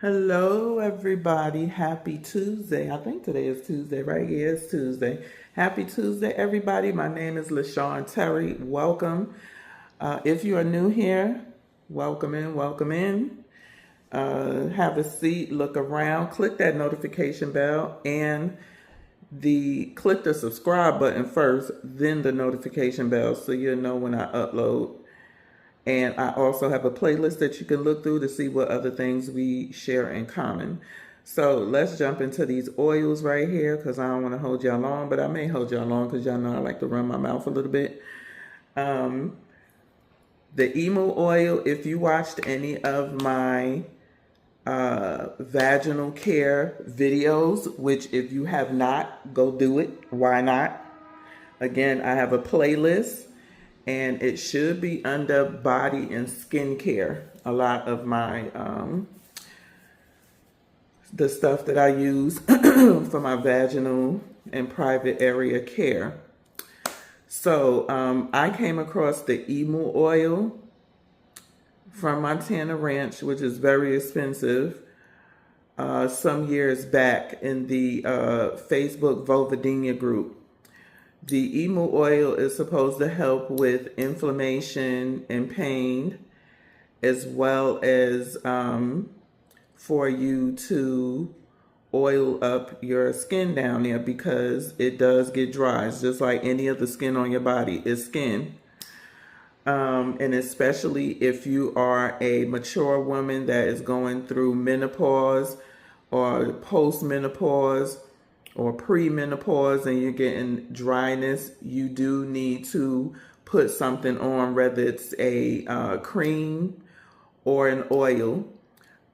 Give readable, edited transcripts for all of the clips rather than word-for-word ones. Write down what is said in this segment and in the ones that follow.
Hello, everybody. Happy Tuesday. I think today is Tuesday, right? Yeah, it's Tuesday. Happy Tuesday, everybody. My name is Lashawnterry. Welcome. If you are new here, welcome in, welcome in. Have a seat, look around, click that notification bell, and click the subscribe button first, then the notification bell so you'll know when I upload. And I also have a playlist that you can look through to see what other things we share in common. So let's jump into these oils right here because I don't want to hold y'all long, but I may hold y'all long because y'all know I like to run my mouth a little bit. The emu oil, if you watched any of my vaginal care videos, which if you have not, go do it. Why not? Again, I have a playlist and it should be under body and skincare. A lot of my the stuff that I use for my vaginal and private area care. So I came across the emu oil from Montana Ranch, which is very expensive, some years back in the Facebook Vulvodynia group. The emu oil is supposed to help with inflammation and pain, as well as for you to oil up your skin down there because it does get dry. It's just like any other skin on your body. It's skin. And especially if you are a mature woman that is going through menopause or post-menopause or pre-menopause and you're getting dryness, you do need to put something on, whether it's a cream or an oil.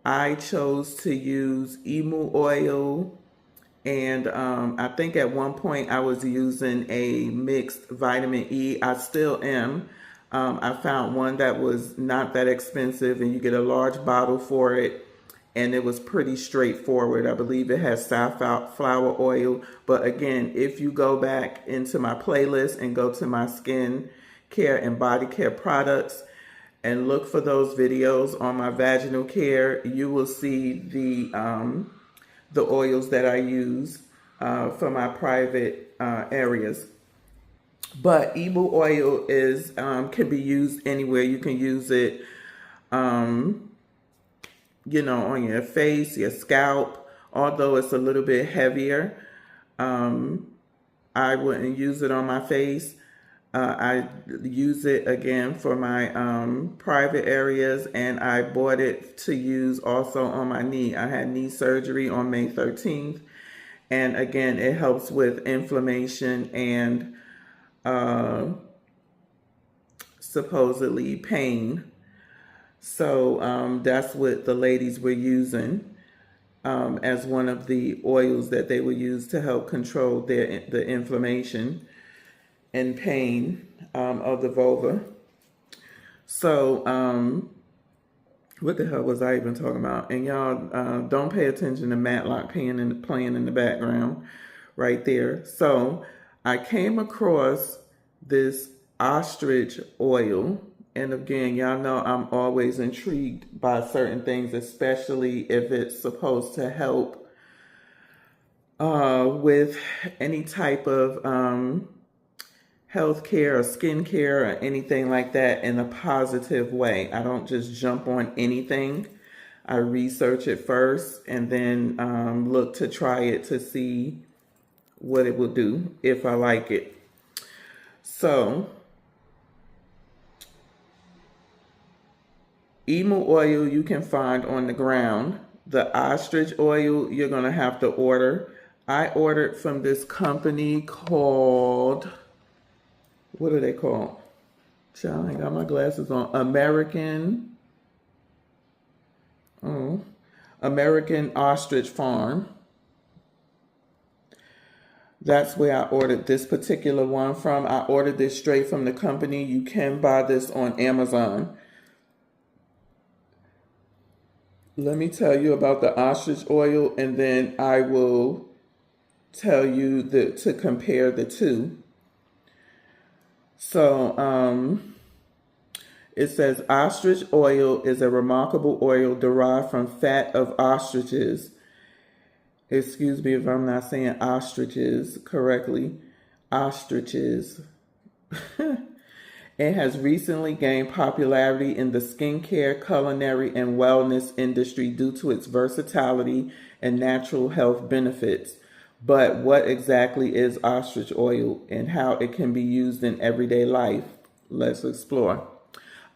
I chose to use emu oil, and I think at one point I was using a mixed vitamin E. I still am. I found one that was not that expensive, and you get a large bottle for it, and it was pretty straightforward. I believe it has safflower oil, but again, if you go back into my playlist and go to my skin care and body care products and look for those videos on my vaginal care, you will see the oils that I use for my private areas. But emu oil is can be used anywhere. You can use it, on your face, your scalp. Although it's a little bit heavier, I wouldn't use it on my face. I use it again for my private areas, and I bought it to use also on my knee. I had knee surgery on May 13th, and again, it helps with inflammation and supposedly pain. So that's what the ladies were using as one of the oils that they would use to help control the inflammation and pain of the vulva. So what the hell was I even talking about? And y'all don't pay attention to Matlock playing in the background right there. So I came across this ostrich oil. And again, y'all know I'm always intrigued by certain things, especially if it's supposed to help with any type of healthcare or skincare or anything like that in a positive way. I don't just jump on anything. I research it first and then look to try it to see what it will do if I like it. So, emu oil you can find on the ground. The ostrich oil you're going to have to order. I ordered from this company called, what are they called? Child, I ain't got my glasses on. American Ostrich Farm. That's where I ordered this particular one from. I ordered this straight from the company. You can buy this on Amazon. Let me tell you about the ostrich oil, and then I will tell you to compare the two. So It says ostrich oil is a remarkable oil derived from fat of ostriches. Excuse me if I'm not saying ostriches correctly. Ostriches. It has recently gained popularity in the skincare, culinary, and wellness industry due to its versatility and natural health benefits. But what exactly is ostrich oil and how it can be used in everyday life? Let's explore.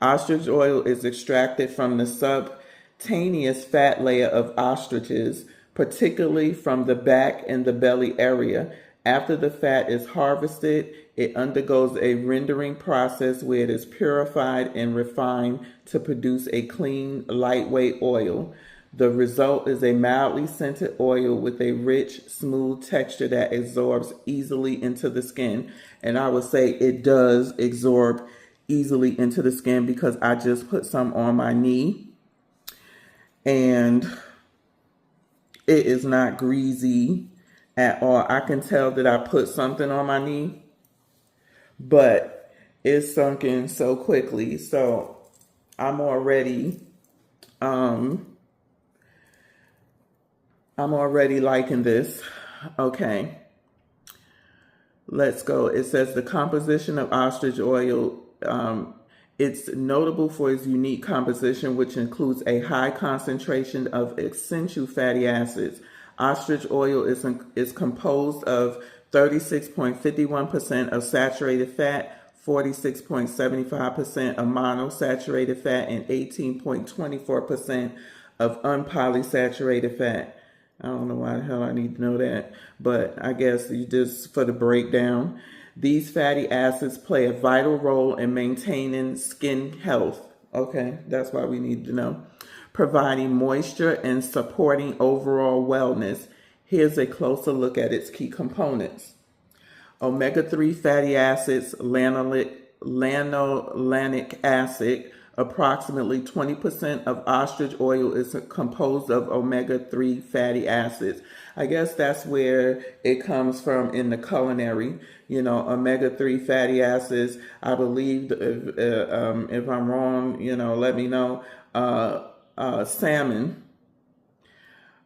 Ostrich oil is extracted from the subcutaneous fat layer of ostriches, particularly from the back and the belly area. After the fat is harvested, it undergoes a rendering process where it is purified and refined to produce a clean, lightweight oil. The result is a mildly scented oil with a rich, smooth texture that absorbs easily into the skin. And I would say it does absorb easily into the skin because I just put some on my knee and it is not greasy at all. I can tell that I put something on my knee, but it's sunk in so quickly. So I'm already liking this. Okay, let's go. It says the composition of ostrich oil. It's notable for its unique composition, which includes a high concentration of essential fatty acids. Ostrich oil is composed of 36.51% of saturated fat, 46.75% of monosaturated fat, and 18.24% of unpolysaturated fat. I don't know why the hell I need to know that, but I guess you just for the breakdown. These fatty acids play a vital role in maintaining skin health. Okay, that's why we need to know. Providing moisture and supporting overall wellness. Here's a closer look at its key components. Omega-3 fatty acids, lanolenic acid. Approximately 20% of ostrich oil is composed of omega-3 fatty acids. I guess that's where it comes from in the culinary. You know, omega-3 fatty acids. I believe, if I'm wrong, you know, let me know. Salmon,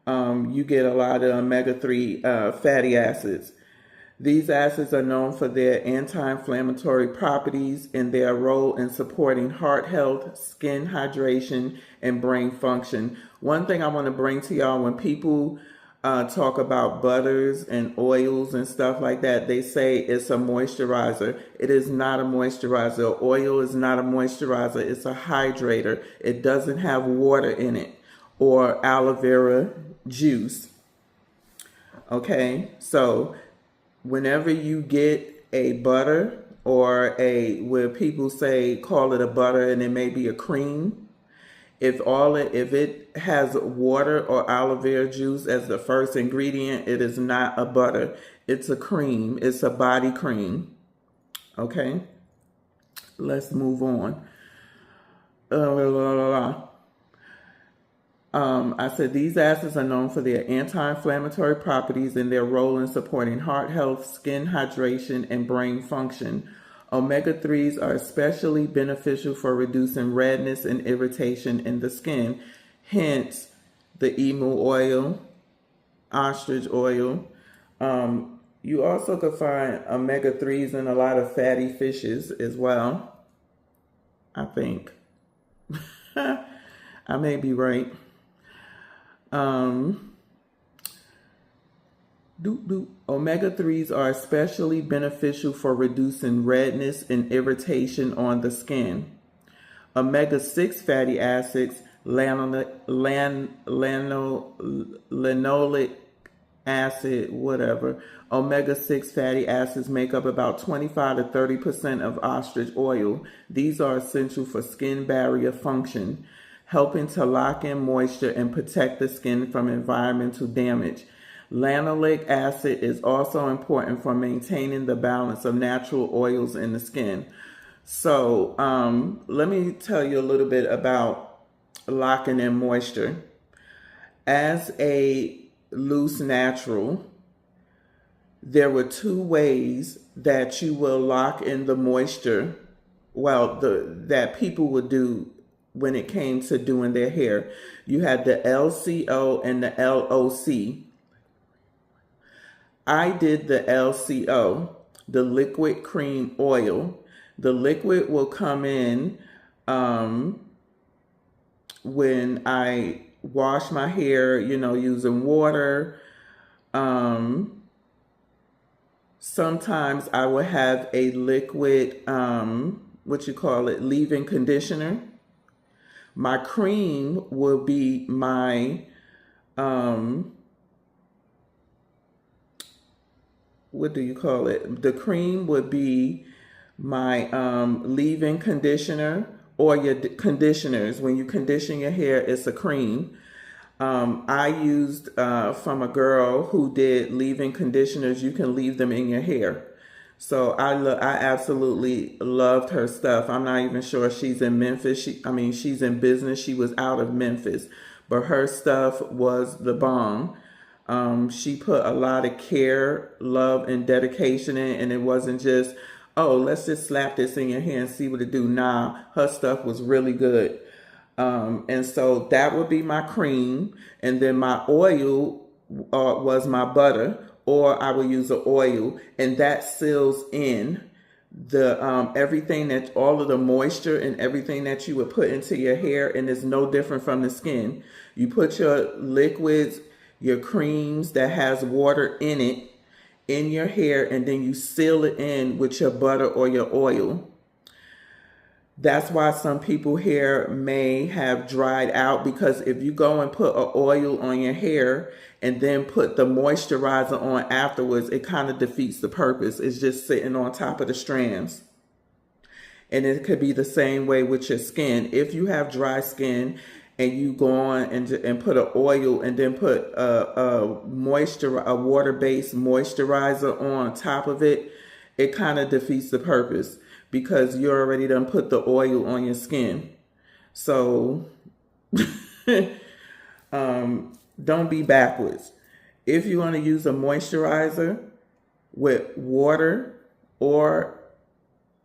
you get a lot of omega-3 fatty acids. These acids are known for their anti-inflammatory properties and their role in supporting heart health, skin hydration, and brain function. One thing I want to bring to y'all, when people talk about butters and oils and stuff like that, they say it's a moisturizer. It is not a moisturizer. Oil is not a moisturizer. It's a hydrator. It doesn't have water in it or aloe vera juice. Okay, so whenever you get a butter or where people say call it a butter and it may be a cream, if it has water or aloe vera juice as the first ingredient, it is not a butter. It's a cream. It's a body cream. Okay, let's move on. I said these acids are known for their anti-inflammatory properties and their role in supporting heart health, skin hydration, and brain function. Omega-3s are especially beneficial for reducing redness and irritation in the skin, hence the emu oil, ostrich oil. You also could find omega-3s in a lot of fatty fishes as well, I think. I may be right. Omega-3s are especially beneficial for reducing redness and irritation on the skin. Omega-6 fatty acids, linoleic acid, whatever. Omega-6 fatty acids make up about 25 to 30% of ostrich oil. These are essential for skin barrier function, helping to lock in moisture and protect the skin from environmental damage. Linoleic acid is also important for maintaining the balance of natural oils in the skin. So let me tell you a little bit about locking in moisture. As a loose natural, there were two ways that you will lock in the moisture that people would do when it came to doing their hair. You had the LCO and the LOC. I did the LCO, the liquid cream oil. The liquid will come in when I wash my hair, using water. Sometimes I will have a liquid, leave-in conditioner. My cream will be my, The cream would be my leave-in conditioner, or your conditioners. When you condition your hair, it's a cream. I used from a girl who did leave-in conditioners. You can leave them in your hair. So I absolutely loved her stuff. I'm not even sure she's in Memphis. She's in business. She was out of Memphis, but her stuff was the bomb. She put a lot of care, love, and dedication in, and it wasn't just, oh, let's just slap this in your hair and see what it do. Nah, her stuff was really good. And so that would be my cream. And then my oil was my butter, or I would use the oil, and that seals in the everything, that all of the moisture and everything that you would put into your hair, and it's no different from the skin. You put your liquids, your creams that has water in it, in your hair, and then you seal it in with your butter or your oil. That's why some people's hair may have dried out, because if you go and put an oil on your hair and then put the moisturizer on afterwards, it kind of defeats the purpose. It's just sitting on top of the strands. And it could be the same way with your skin. If you have dry skin and you go on and put an oil and then put a water-based moisturizer on top of it, it kind of defeats the purpose, because you already done put the oil on your skin. So don't be backwards. If you want to use a moisturizer with water or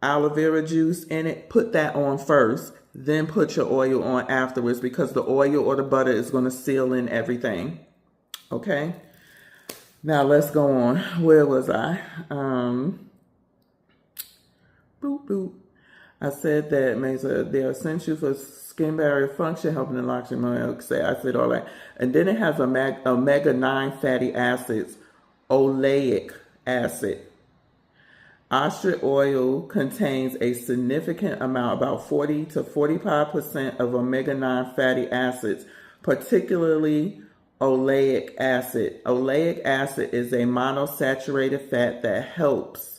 aloe vera juice in it, put that on first, then put your oil on afterwards, because the oil or the butter is going to seal in everything. Okay? Now let's go on. Where was I? I said that they're essential for skin barrier function, helping to lock your milk. I said all that. And then it has omega-9 fatty acids, oleic acid. Ostrich oil contains a significant amount, about 40 to 45% of omega-9 fatty acids, particularly oleic acid. Oleic acid is a monosaturated fat that helps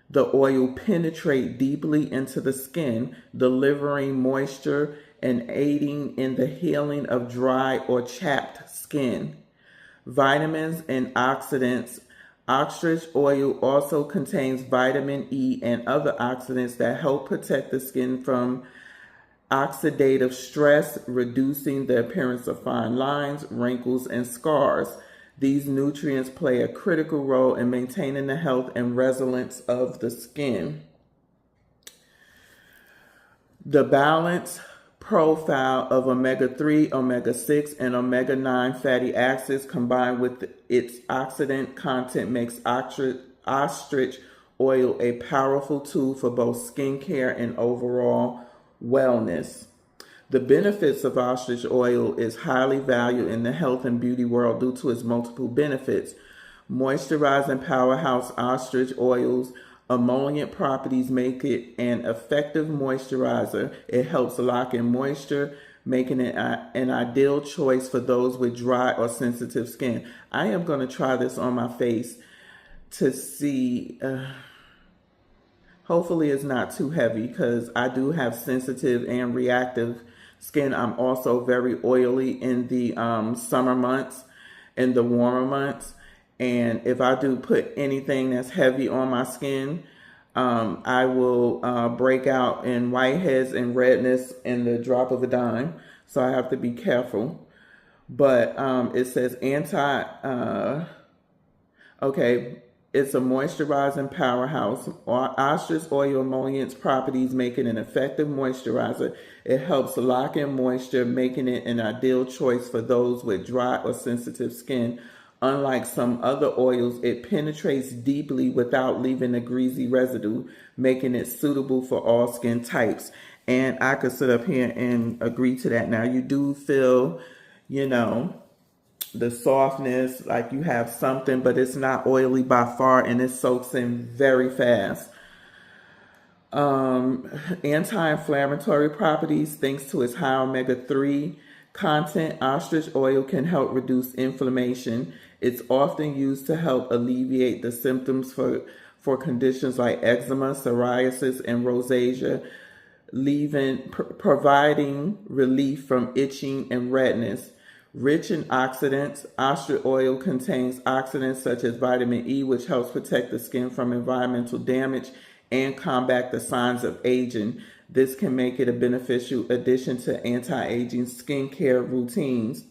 the oil penetrate deeply into the skin, delivering moisture and aiding in the healing of dry or chapped skin. Vitamins and oxidants. Ostrich oil also contains vitamin E and other oxidants that help protect the skin from oxidative stress, reducing the appearance of fine lines, wrinkles, and scars. These nutrients play a critical role in maintaining the health and resilience of the skin. The balance profile of omega-3, omega-6, and omega-9 fatty acids combined with its oxidant content makes ostrich oil a powerful tool for both skincare and overall wellness. The benefits of ostrich oil is highly valued in the health and beauty world due to its multiple benefits. Moisturizing powerhouse ostrich oil's emollient properties make it an effective moisturizer. It helps lock in moisture, making it an ideal choice for those with dry or sensitive skin. I am going to try this on my face to see. Hopefully it's not too heavy, because I do have sensitive and reactive skin. I'm also very oily in the summer months and the warmer months. And if I do put anything that's heavy on my skin, I will break out in whiteheads and redness in the drop of a dime. So I have to be careful. But it says It's a moisturizing powerhouse. Ostrich oil emollients properties make it an effective moisturizer. It helps lock in moisture, making it an ideal choice for those with dry or sensitive skin. Unlike some other oils, it penetrates deeply without leaving a greasy residue, making it suitable for all skin types. And I could sit up here and agree to that. Now, you do feel, you know, the softness, like you have something, but it's not oily by far, and it soaks in very fast. Anti-inflammatory properties, thanks to its high omega-3 content. Ostrich oil can help reduce inflammation. It's often used to help alleviate the symptoms for conditions like eczema, psoriasis, and rosacea, providing relief from itching and redness. Rich in oxidants, ostrich oil contains oxidants such as vitamin E, which helps protect the skin from environmental damage and combat the signs of aging. This can make it a beneficial addition to anti-aging skincare routines.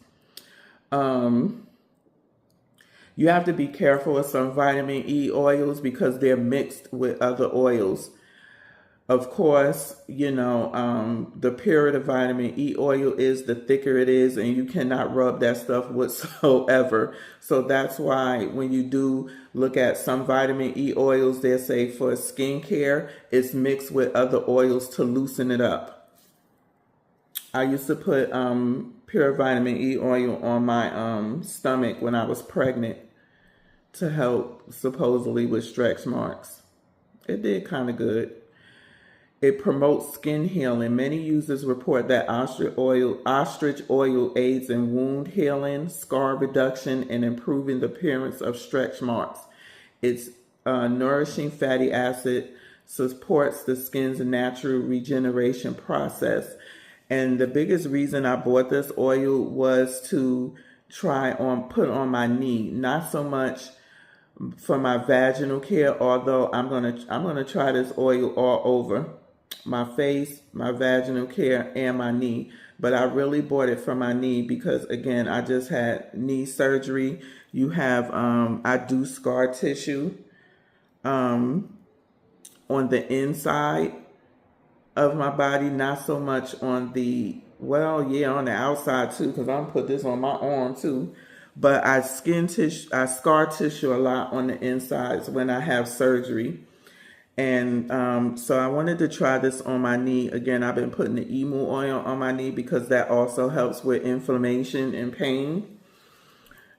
You have to be careful with some vitamin E oils because they're mixed with other oils. Of course, the purer the vitamin E oil is, the thicker it is, and you cannot rub that stuff whatsoever. So that's why when you do look at some vitamin E oils, they say for skincare, it's mixed with other oils to loosen it up. I used to put pure vitamin E oil on my stomach when I was pregnant to help supposedly with stretch marks. It did kind of good. It promotes skin healing. Many users report that ostrich oil aids in wound healing, scar reduction, and improving the appearance of stretch marks. Its nourishing fatty acid supports the skin's natural regeneration process. And the biggest reason I bought this oil was to put on my knee, not so much for my vaginal care, although I'm gonna try this oil all over my face, my vaginal care, and my knee. But I really bought it for my knee because, again, I just had knee surgery. You have, I do scar tissue on the inside of my body, not so much on the, on the outside too, because I'm put this on my arm too. But I scar tissue a lot on the insides when I have surgery. And so I wanted to try this on my knee. Again, I've been putting the emu oil on my knee because that also helps with inflammation and pain.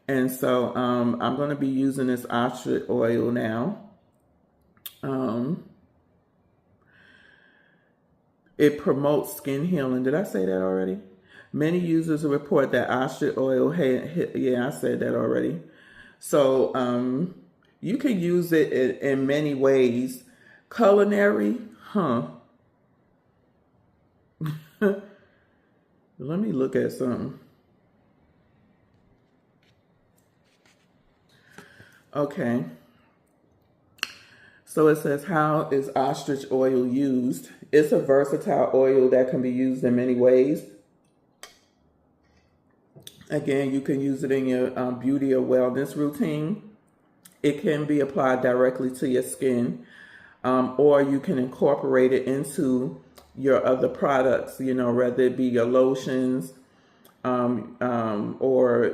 And so I'm going to be using this ostrich oil now. It promotes skin healing. Did I say that already? Many users report that ostrich oil, I said that already. So you can use it in many ways. Culinary, Let me look at something. Okay. So it says, how is ostrich oil used? It's a versatile oil that can be used in many ways. Again, you can use it in your beauty or wellness routine. It can be applied directly to your skin. Or you can incorporate it into your other products, whether it be your lotions, or,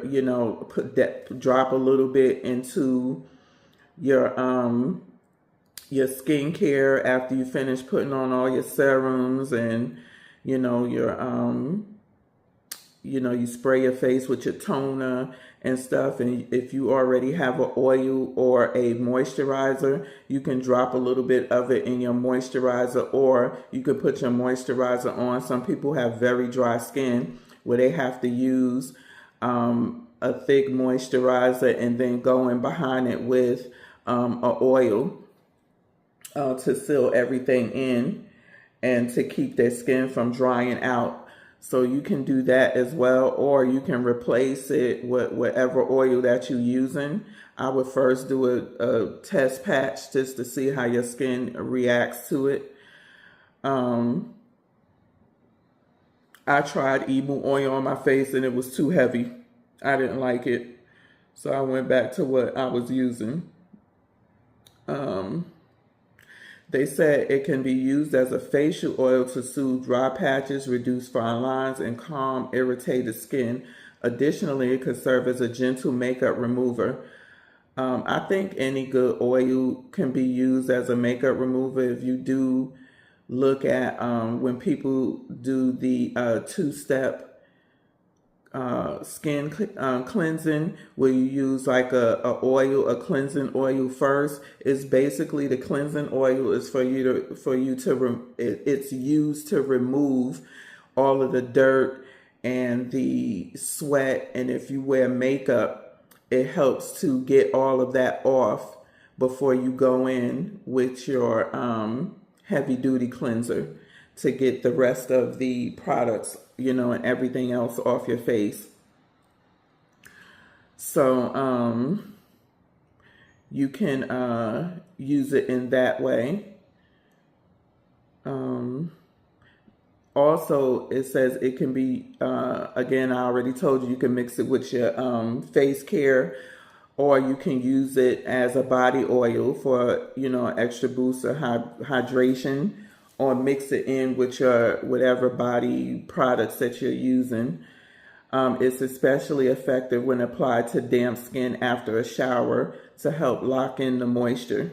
drop a little bit into your skincare after you finish putting on all your serums and, you spray your face with your toner and stuff. And if you already have an oil or a moisturizer, you can drop a little bit of it in your moisturizer, or you could put your moisturizer on. Some people have very dry skin where they have to use a thick moisturizer and then go in behind it with an oil to seal everything in and to keep their skin from drying out. So you can do that as well, or you can replace it with whatever oil that you're using. I would first do a test patch just to see how your skin reacts to it. I tried emu oil on my face and it was too heavy. I didn't like it. So I went back to what I was using. They said it can be used as a facial oil to soothe dry patches, reduce fine lines, and calm irritated skin. Additionally, it could serve as a gentle makeup remover. I think any good oil can be used as a makeup remover. If you do look at when people do the two-step skin cleansing, where you use like a cleansing oil first. It's basically the cleansing oil is it's used to remove all of the dirt and the sweat, and if you wear makeup, it helps to get all of that off before you go in with your heavy duty cleanser to get the rest of the products, and everything else off your face. So you can use it in that way. Also, it says it can be, again, I already told you, you can mix it with your face care, or you can use it as a body oil for, an extra boost of hydration, or mix it in with your whatever body products that you're using. It's especially effective when applied to damp skin after a shower to help lock in the moisture.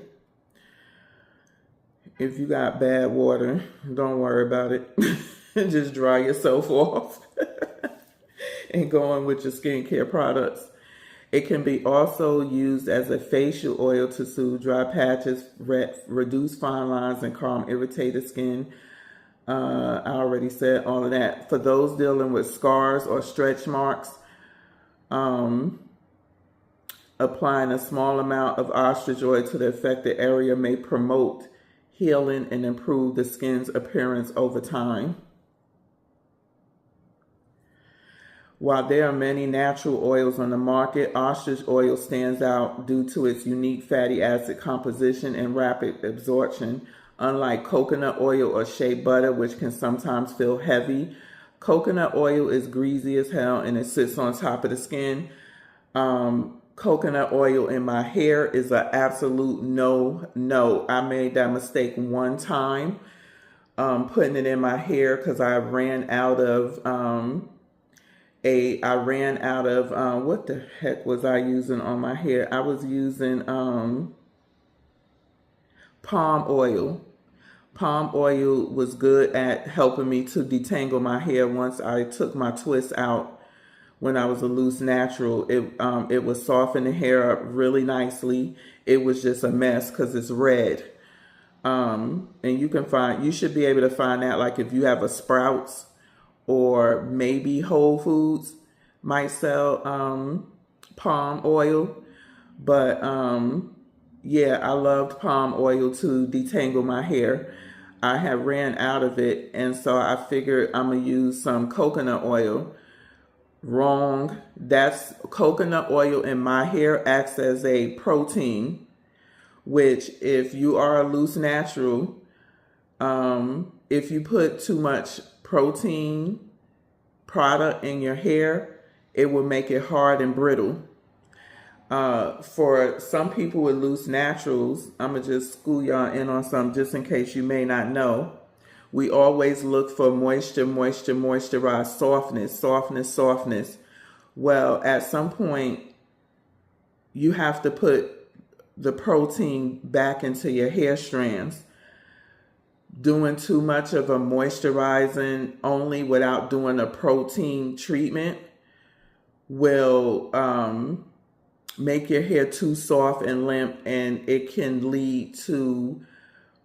If you got bad water, don't worry about it. Just dry yourself off and go in with your skincare products. It can be also used as a facial oil to soothe dry patches, reduce fine lines, and calm irritated skin. I already said all of that. For those dealing with scars or stretch marks, applying a small amount of ostrich oil to the affected area may promote healing and improve the skin's appearance over time. While there are many natural oils on the market, ostrich oil stands out due to its unique fatty acid composition and rapid absorption. Unlike coconut oil or shea butter, which can sometimes feel heavy, coconut oil is greasy as hell and it sits on top of the skin. Coconut oil in my hair is an absolute no. I made that mistake one time, putting it in my hair because I ran out of what the heck was I using on my hair? I was using palm oil. Palm oil was good at helping me to detangle my hair once I took my twists out when I was a loose natural. It would soften the hair up really nicely. It was just a mess because it's red. And you should be able to find that, like if you have a Sprouts or maybe Whole Foods might sell palm oil. But yeah, I loved palm oil to detangle my hair. I had ran out of it, and so I figured I'm going to use some coconut oil. Wrong. That's coconut oil in my hair acts as a protein, which if you are a loose natural, if you put too much protein product in your hair, it will make it hard and brittle. For some people with loose naturals, I'm going to just school y'all in on something just in case you may not know. We always look for moisturize, softness. Well, at some point, you have to put the protein back into your hair strands. Doing too much of a moisturizing only without doing a protein treatment will make your hair too soft and limp, and it can lead to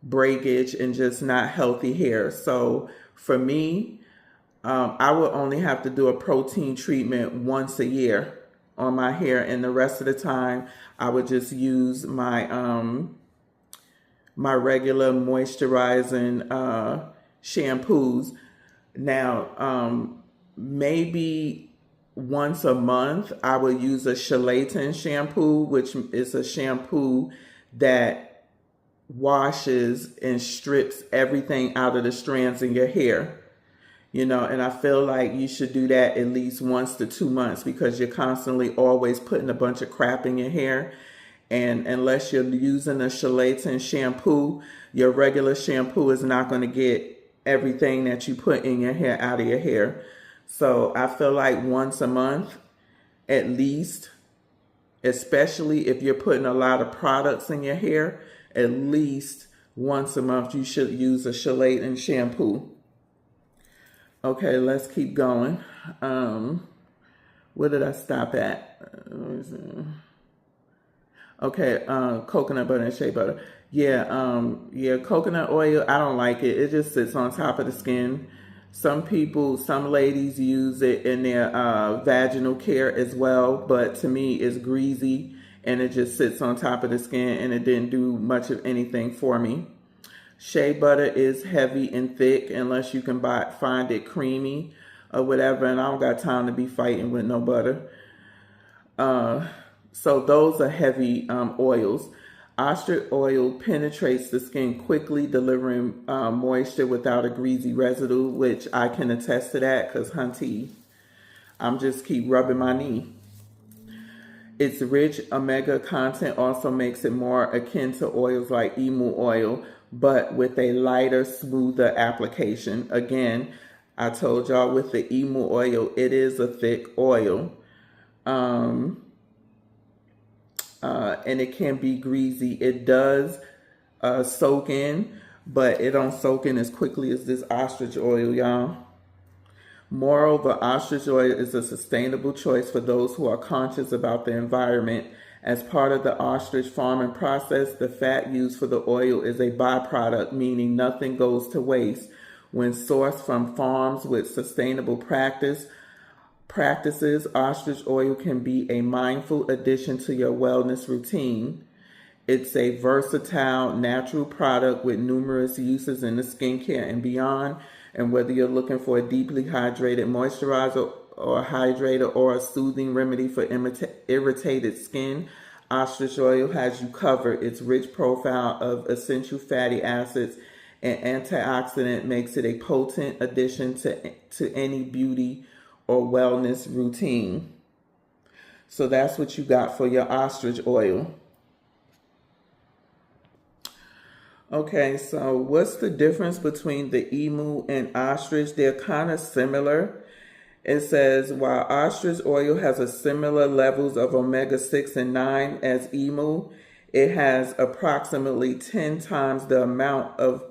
breakage and just not healthy hair. So for me, I would only have to do a protein treatment once a year on my hair, and the rest of the time I would just use my my regular moisturizing shampoos. Now, maybe once a month, I would use a gelatin shampoo, which is a shampoo that washes and strips everything out of the strands in your hair. And I feel like you should do that at least once to 2 months because you're constantly always putting a bunch of crap in your hair. And unless you're using a gelatin shampoo, your regular shampoo is not going to get everything that you put in your hair out of your hair. So I feel like once a month, at least, especially if you're putting a lot of products in your hair, at least once a month you should use a gelatin shampoo. Okay, let's keep going. Where did I stop at? Okay, coconut butter and shea butter. Yeah, coconut oil, I don't like it. It just sits on top of the skin. Some people, some ladies use it in their vaginal care as well, but to me it's greasy and it just sits on top of the skin and it didn't do much of anything for me. Shea butter is heavy and thick unless you can find it creamy or whatever, and I don't got time to be fighting with no butter. So those are heavy oils. Ostrich oil penetrates the skin quickly, delivering moisture without a greasy residue, which I can attest to that because, hunty, I'm just keep rubbing my knee. Its rich omega content also makes it more akin to oils like emu oil, but with a lighter, smoother application. Again, I told y'all with the emu oil, it is a thick oil. And it can be greasy. It does soak in, but it don't soak in as quickly as this ostrich oil, y'all. Moreover, ostrich oil is a sustainable choice for those who are conscious about the environment. As part of the ostrich farming process, the fat used for the oil is a byproduct, meaning nothing goes to waste. When sourced from farms with sustainable practices, ostrich oil can be a mindful addition to your wellness routine. It's a versatile, natural product with numerous uses in the skincare and beyond. And whether you're looking for a deeply hydrated moisturizer or a hydrator or a soothing remedy for irritated skin, ostrich oil has you covered. Its rich profile of essential fatty acids and antioxidant makes it a potent addition to any beauty or wellness routine. So that's what you got for your ostrich oil. Okay, so what's the difference between the emu and ostrich? They're kind of similar. It says, while ostrich oil has a similar levels of omega-6 and 9 as emu, it has approximately 10 times the amount of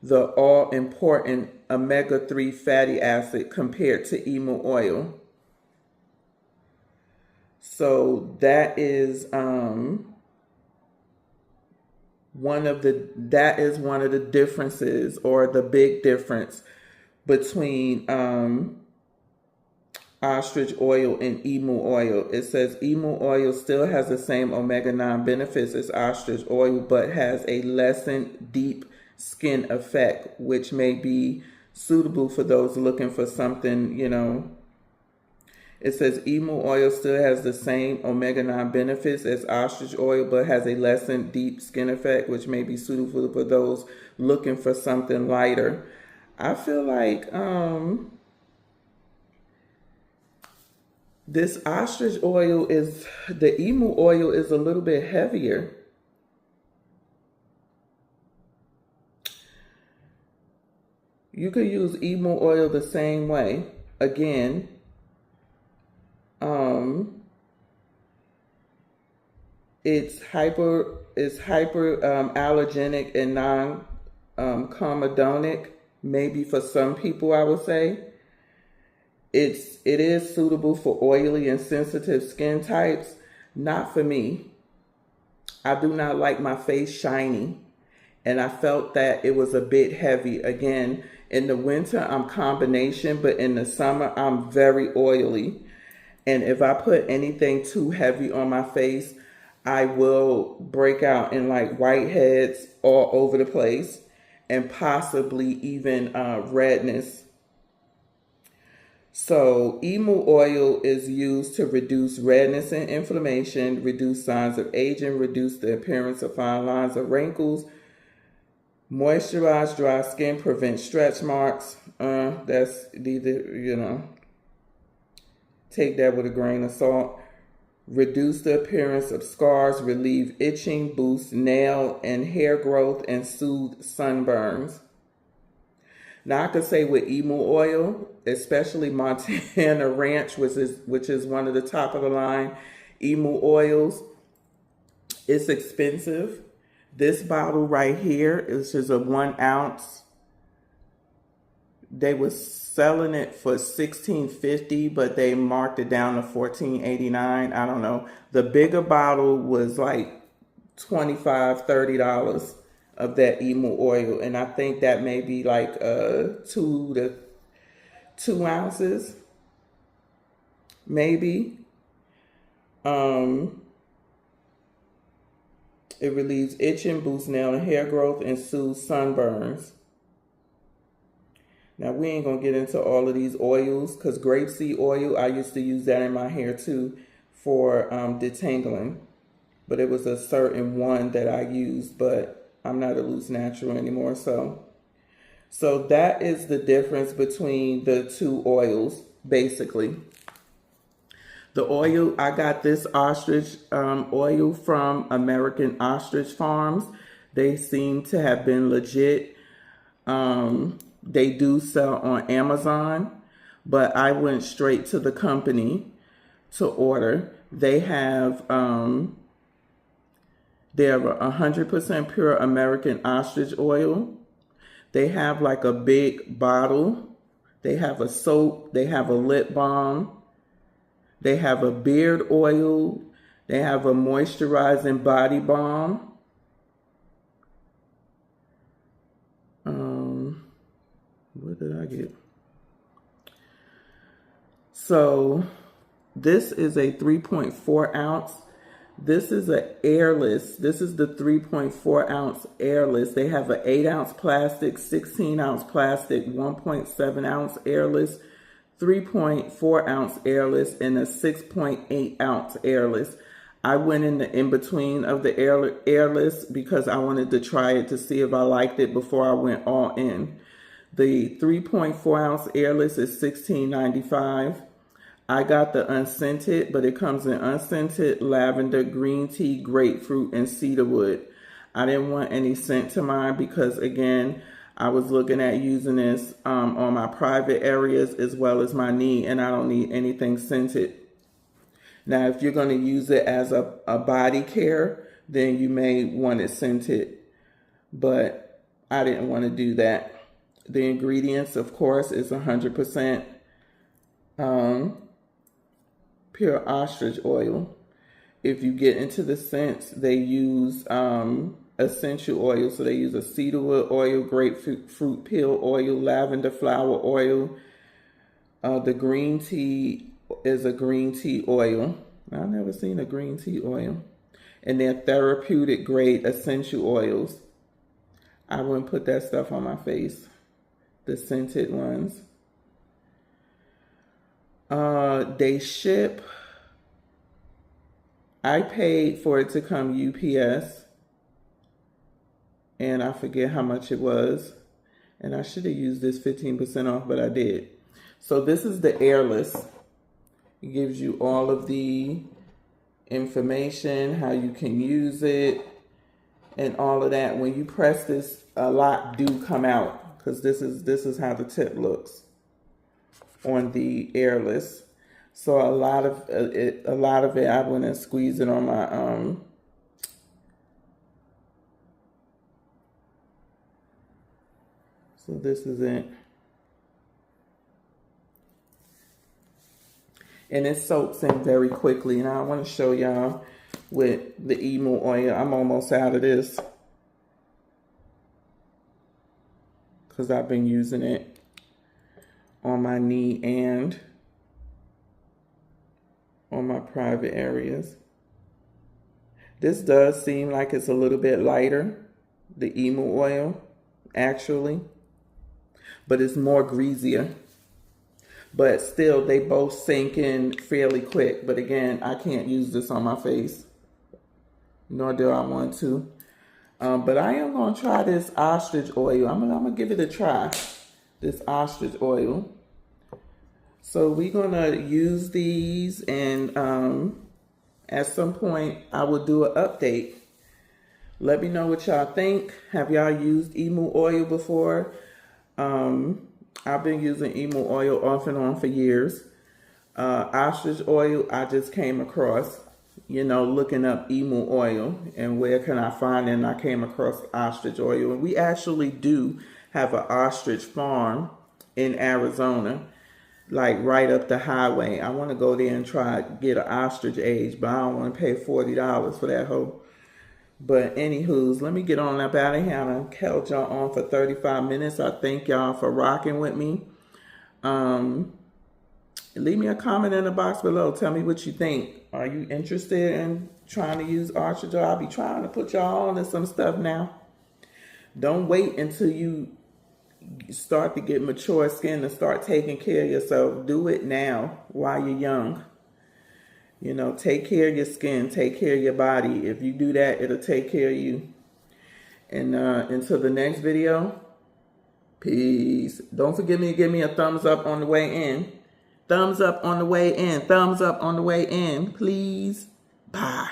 the all-important omega-3 fatty acid compared to emu oil. So that is one of the differences, or the big difference between ostrich oil and emu oil. It says emu oil still has the same omega-9 benefits as ostrich oil, but has a lessened deep skin effect, which may be suitable for those looking for something, It says emu oil still has the same omega-9 benefits as ostrich oil, but has a lessened deep skin effect, which may be suitable for those looking for something lighter. I feel like this ostrich oil the emu oil is a little bit heavier. You could use emu oil the same way. Again, it's hyper allergenic and non-comedonic. Maybe for some people, I would say. It is suitable for oily and sensitive skin types. Not for me. I do not like my face shiny, and I felt that it was a bit heavy. Again, in the winter, I'm combination, but in the summer, I'm very oily. And if I put anything too heavy on my face, I will break out in like whiteheads all over the place and possibly even redness. So emu oil is used to reduce redness and inflammation, reduce signs of aging, reduce the appearance of fine lines or wrinkles, moisturize dry skin, prevent stretch marks. That's either, take that with a grain of salt. reduce the appearance of scars, relieve itching, boost nail and hair growth, and soothe sunburns. Now I could say with emu oil, especially Montana Ranch, which is one of the top of the line emu oils, it's expensive. This bottle right here is just a 1 ounce. They were selling it for $16.50, but they marked it down to $14.89. I don't know. The bigger bottle was like $25, $30 of that emu oil, and I think that may be like 2 ounces, maybe. It relieves itching, boosts nail and hair growth, and soothes sunburns. Now, we ain't going to get into all of these oils because grapeseed oil, I used to use that in my hair too for detangling. But it was a certain one that I used, but I'm not a loose natural anymore. So that is the difference between the two oils, basically. The oil, I got this ostrich oil from American Ostrich Farms. They seem to have been legit. They do sell on Amazon, but I went straight to the company to order. They have, they're 100% pure American ostrich oil. They have like a big bottle. They have a soap. They have a lip balm. They have a beard oil. They have a moisturizing body balm. What did I get? So this is a 3.4 ounce. This is an airless. This is the 3.4 ounce airless. They have an 8 ounce plastic, 16 ounce plastic, 1.7 ounce airless, 3.4 ounce airless, and a 6.8 ounce airless. I went in between of the airless because I wanted to try it to see if I liked it before I went all in. The 3.4 ounce airless is $16.95. I got the unscented, but it comes in unscented, lavender, green tea, grapefruit, and cedarwood. I didn't want any scent to mine because, again, I was looking at using this on my private areas as well as my knee, and I don't need anything scented. Now, if you're going to use it as a body care, then you may want it scented, but I didn't want to do that. The ingredients, of course, is 100% pure ostrich oil. If you get into the scents, they use essential oil. So they use a cedarwood oil, grapefruit peel oil, lavender flower oil. The green tea is a green tea oil. I've never seen a green tea oil. And they're therapeutic grade essential oils. I wouldn't put that stuff on my face. The scented ones. They ship. I paid for it to come UPS. And I forget how much it was. And I should have used this 15% off, but I did. So this is the airless. It gives you all of the information, how you can use it, and all of that. When you press this, a lot do come out. Because this is how the tip looks on the airless. So a lot of it, I went and squeezed it on my So this is it, and it soaks in very quickly. And I want to show y'all with the emu oil. I'm almost out of this, because I've been using it on my knee and on my private areas. This does seem like it's a little bit lighter, the emu oil, actually, but it's more greasier. But still, they both sink in fairly quick. But again, I can't use this on my face, nor do I want to. But I am going to try this ostrich oil. I'm gonna give it a try, this ostrich oil. So we're going to use these, and at some point I will do an update. Let me know what y'all think. Have y'all used emu oil before? I've been using emu oil off and on for years. Ostrich oil, I just came across, looking up emu oil and where can I find it, and I came across ostrich oil. And we actually do have an ostrich farm in Arizona, like right up the highway. I want to go there and try to get an ostrich egg, but I don't want to pay $40 for that hoe. But anywho's, let me get on up out of here. I held y'all on for 35 minutes. I thank y'all for rocking with me. Leave me a comment in the box below. Tell me what you think. Are you interested in trying to use ostrich oil? I'll be trying to put y'all on to some stuff now. Don't wait until you start to get mature skin to start taking care of yourself. Do it now while you're young. Take care of your skin. Take care of your body. If you do that, it'll take care of you. And until the next video, peace. Don't forget to give me a thumbs up on the way in. Thumbs up on the way in. Thumbs up on the way in, please. Bye.